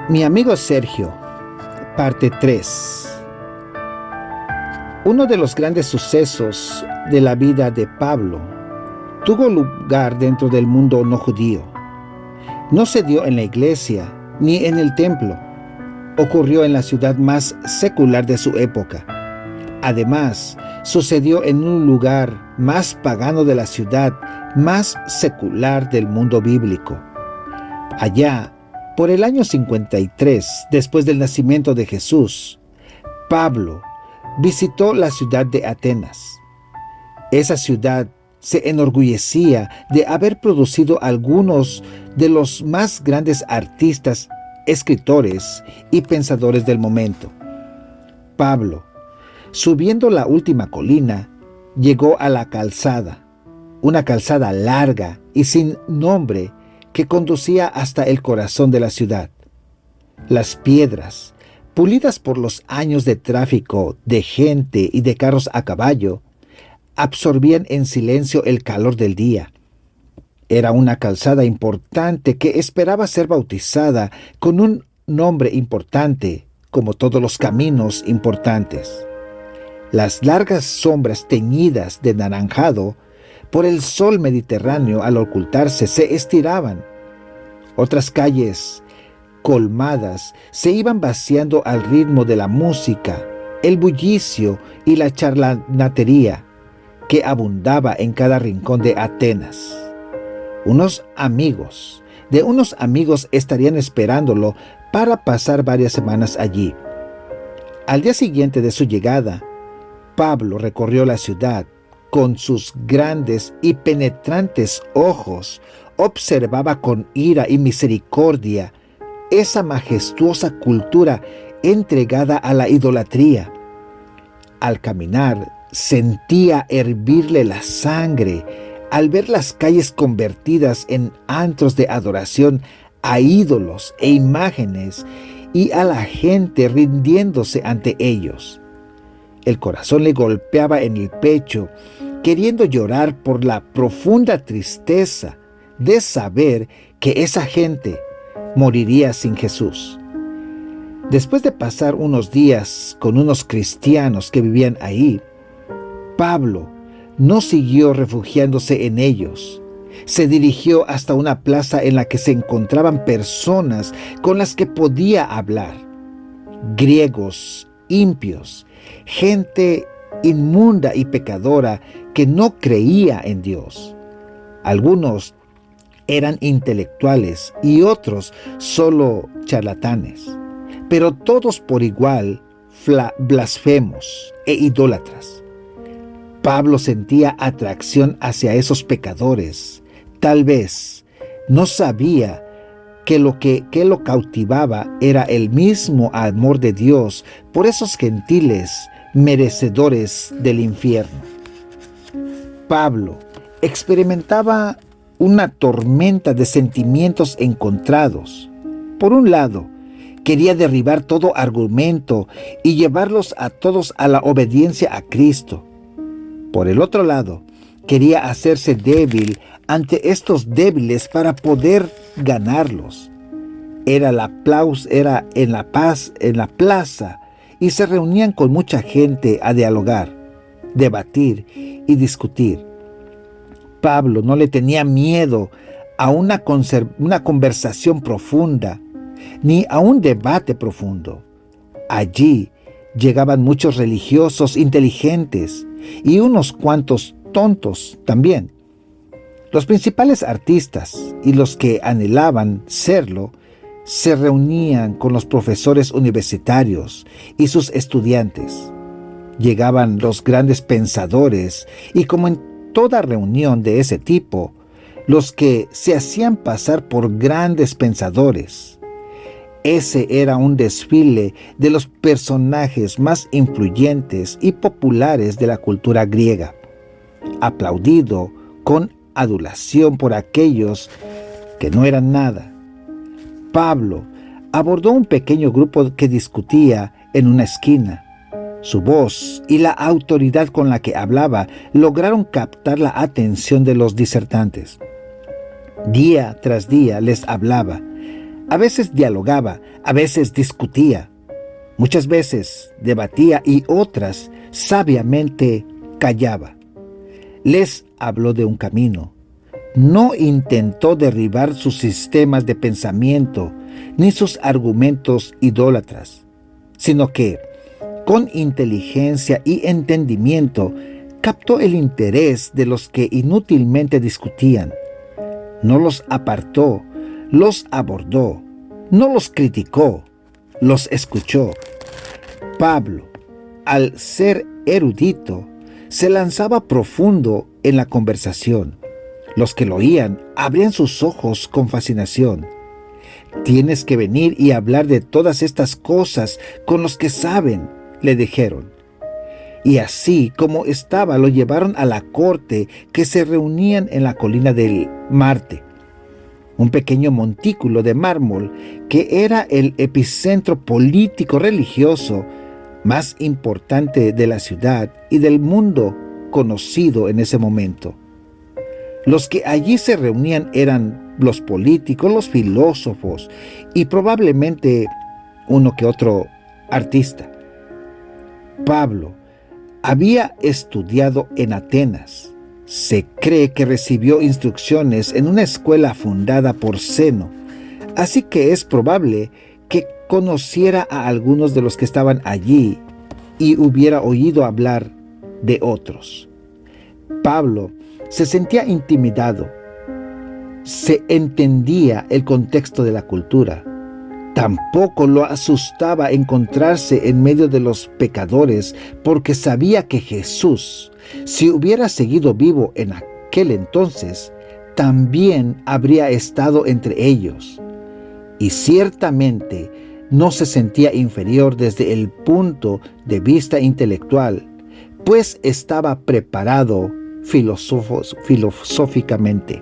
Mi amigo Sergio, parte 3. Uno de los grandes sucesos de la vida de Pablo tuvo lugar dentro del mundo no judío. No se dio en la iglesia ni en el templo. Ocurrió en la ciudad más secular de su época. Además, sucedió en un lugar más pagano de la ciudad más secular del mundo bíblico. Allá, por el año 53, después del nacimiento de Jesús, Pablo visitó la ciudad de Atenas. Esa ciudad se enorgullecía de haber producido algunos de los más grandes artistas, escritores y pensadores del momento. Pablo, subiendo la última colina, llegó a la calzada, una calzada larga y sin nombre que conducía hasta el corazón de la ciudad. Las piedras, pulidas por los años de tráfico de gente y de carros a caballo, absorbían en silencio el calor del día. Era una calzada importante que esperaba ser bautizada con un nombre importante, como todos los caminos importantes. Las largas sombras teñidas de naranjado por el sol mediterráneo al ocultarse se estiraban. Otras calles colmadas se iban vaciando al ritmo de la música, el bullicio y la charlatanería que abundaba en cada rincón de Atenas. Unos amigos estarían esperándolo para pasar varias semanas allí. Al día siguiente de su llegada, Pablo recorrió la ciudad. Con sus grandes y penetrantes ojos, observaba con ira y misericordia esa majestuosa cultura entregada a la idolatría. Al caminar, sentía hervirle la sangre al ver las calles convertidas en antros de adoración a ídolos e imágenes y a la gente rindiéndose ante ellos. El corazón le golpeaba en el pecho, queriendo llorar por la profunda tristeza de saber que esa gente moriría sin Jesús. Después de pasar unos días con unos cristianos que vivían ahí, Pablo no siguió refugiándose en ellos. Se dirigió hasta una plaza en la que se encontraban personas con las que podía hablar. Griegos, impios, gente inmunda y pecadora que no creía en Dios. Algunos eran intelectuales y otros solo charlatanes, pero todos por igual blasfemos e idólatras. Pablo sentía atracción hacia esos pecadores. Tal vez no sabía que lo cautivaba era el mismo amor de Dios por esos gentiles merecedores del infierno. Pablo experimentaba una tormenta de sentimientos encontrados. Por un lado, quería derribar todo argumento y llevarlos a todos a la obediencia a Cristo. Por el otro lado, quería hacerse débil ante estos débiles para poder ganarlos. Era en la plaza y se reunían con mucha gente a dialogar, debatir y discutir. Pablo no le tenía miedo a una conversación profunda, ni a un debate profundo. Allí llegaban muchos religiosos inteligentes y unos cuantos tontos también. Los principales artistas y los que anhelaban serlo se reunían con los profesores universitarios y sus estudiantes. Llegaban los grandes pensadores y, como en toda reunión de ese tipo, los que se hacían pasar por grandes pensadores. Ese era un desfile de los personajes más influyentes y populares de la cultura griega, aplaudido con adulación por aquellos que no eran nada. Pablo abordó un pequeño grupo que discutía en una esquina. Su voz y la autoridad con la que hablaba lograron captar la atención de los disertantes. Día tras día les hablaba, A veces dialogaba, a veces discutía, muchas veces debatía y otras sabiamente callaba. Les habló de un camino. No intentó derribar sus sistemas de pensamiento ni sus argumentos idólatras, sino que, con inteligencia y entendimiento, captó el interés de los que inútilmente discutían. No los apartó, los abordó, no los criticó, los escuchó. Pablo, al ser erudito, se lanzaba profundo en la conversación. Los que lo oían abrían sus ojos con fascinación. «Tienes que venir y hablar de todas estas cosas con los que saben», le dijeron. Y así como estaba, lo llevaron a la corte que se reunían en la colina del Marte, un pequeño montículo de mármol que era el epicentro político-religioso más importante de la ciudad y del mundo conocido en ese momento. Los que allí se reunían eran los políticos, los filósofos y probablemente uno que otro artista. Pablo había estudiado en Atenas. Se cree que recibió instrucciones en una escuela fundada por Zeno, así que es probable que conociera a algunos de los que estaban allí y hubiera oído hablar de otros. Pablo se sentía intimidado. Se entendía el contexto de la cultura. Tampoco lo asustaba encontrarse en medio de los pecadores, porque sabía que Jesús, si hubiera seguido vivo en aquel entonces, también habría estado entre ellos. Y ciertamente no se sentía inferior desde el punto de vista intelectual, pues estaba preparado filosóficamente.